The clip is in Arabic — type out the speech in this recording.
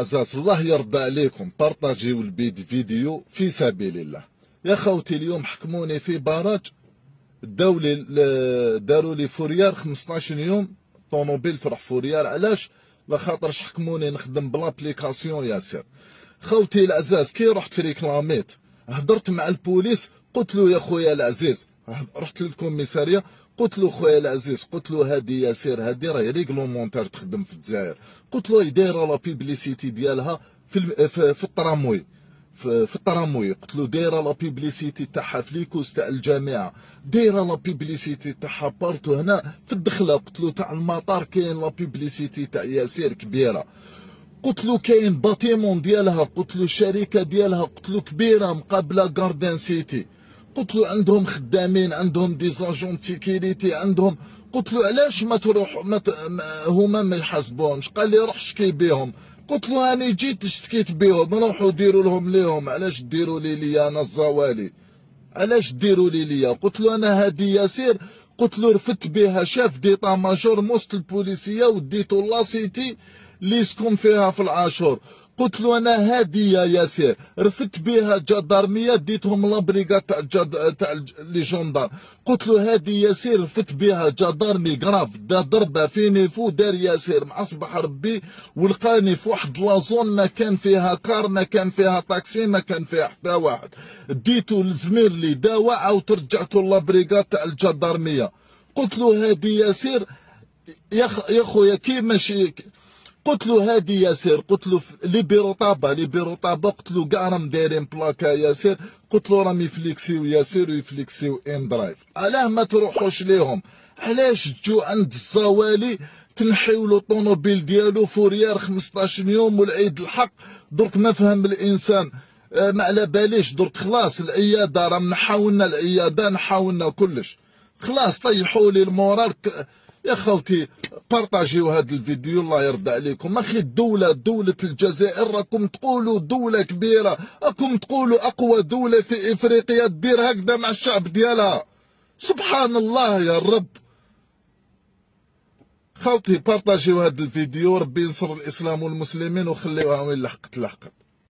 أساس الله يرضى عليكم بارطاجيو الفيديو في سبيل الله. يا خوتي اليوم حكموني في براج، داروا لي فوريار 15 يوم، طوموبيل تروح فوريار. علاش؟ لخاطرش حكموني نخدم بلابليكاسيون ياسر. خوتي العزاز كي رحت ريكلاميت هضرت مع البوليس، قلت له يا خويا العزيز، رحت للكوميساريه قلت له خويا العزيز، قلت له هادي ياسر هادي راهي ريغلومونتير تخدم في الجزائر، قلت له دايره لا بيبليسيتي ديالها في التراموي، في التراموي، قلت له دايره لا بيبليسيتي تاعها في ليكوس تاع الجامعه، دايره لا بيبليسيتي تاعها بارتو هنا في الدخله، قلت له تاع المطار كاين لا بيبليسيتي تاع ياسر كبيره، قلت له كاين باتيمون ديالها، قلت له الشركه ديالها، قلت له كبيره مقابله غاردن سيتي، قلت له عندهم خدامين، عندهم دي زاجون سيكيريتي عندهم، قلت له علاش ما تروح هما ما يحاسبوهمش؟ قال لي روح شكي بيهم، قلت له انا جيت اشتكيت بيهم، روحوا ديروا لهم ليهم، علاش ديروا لي انا الزوالي؟ علاش ديروا ليا؟ قلت له انا هادي ياسير، قلت له رفدت بها شاف ديطا ماجور موسط البوليسيه وديتو لاسيتي اللي يسكن فيها في العاشور، قلت له انا هادي يا ياسير رفدت بها جدارميه ديتهم لابريغا تاع لي جوندار، قلت له هادي ياسير رفدت بها جدارمي كراف دا ضربه فيني فو دار ياسير مع صبح ربي ولقاني في واحد لازون ما كان فيها كار، ما كان فيها طاكسي، ما كان فيها حتى واحد، ديتو لزميرلي داوا عاود رجعتو لابريغا تاع الجدارميه، قلت له هادي ياسير يا خويا كي ماشي، قلت له هادي ياسر، قلت له لي بيرو طابا، قلت له كاع راهم دايرين بلاكا ياسر، قلت له راهم يفليكسيو ياسر ويفليكسيو ان درايف، علاه ما تروحوش ليهم؟ علاش تجو عند الزوالي تنحيو له الطوموبيل ديالو فوريار 15 يوم والعيد الحق؟ درك ما فهم الانسان، ما على باليش، درك خلاص العياده راهم نحاولنا، العياده نحاولنا كلش، خلاص طيحوا لي المورال. يا خوتي بارطاجيو هذا الفيديو الله يرضى عليكم. اخي دولة الجزائر راكم تقولوا دولة كبيرة، راكم تقولوا اقوى دولة في افريقيا، دير هكذا مع الشعب ديالها؟ سبحان الله يا رب. خوتي بارطاجيو هذا الفيديو، ربي ينصر الاسلام والمسلمين وخليوها وين لحقت.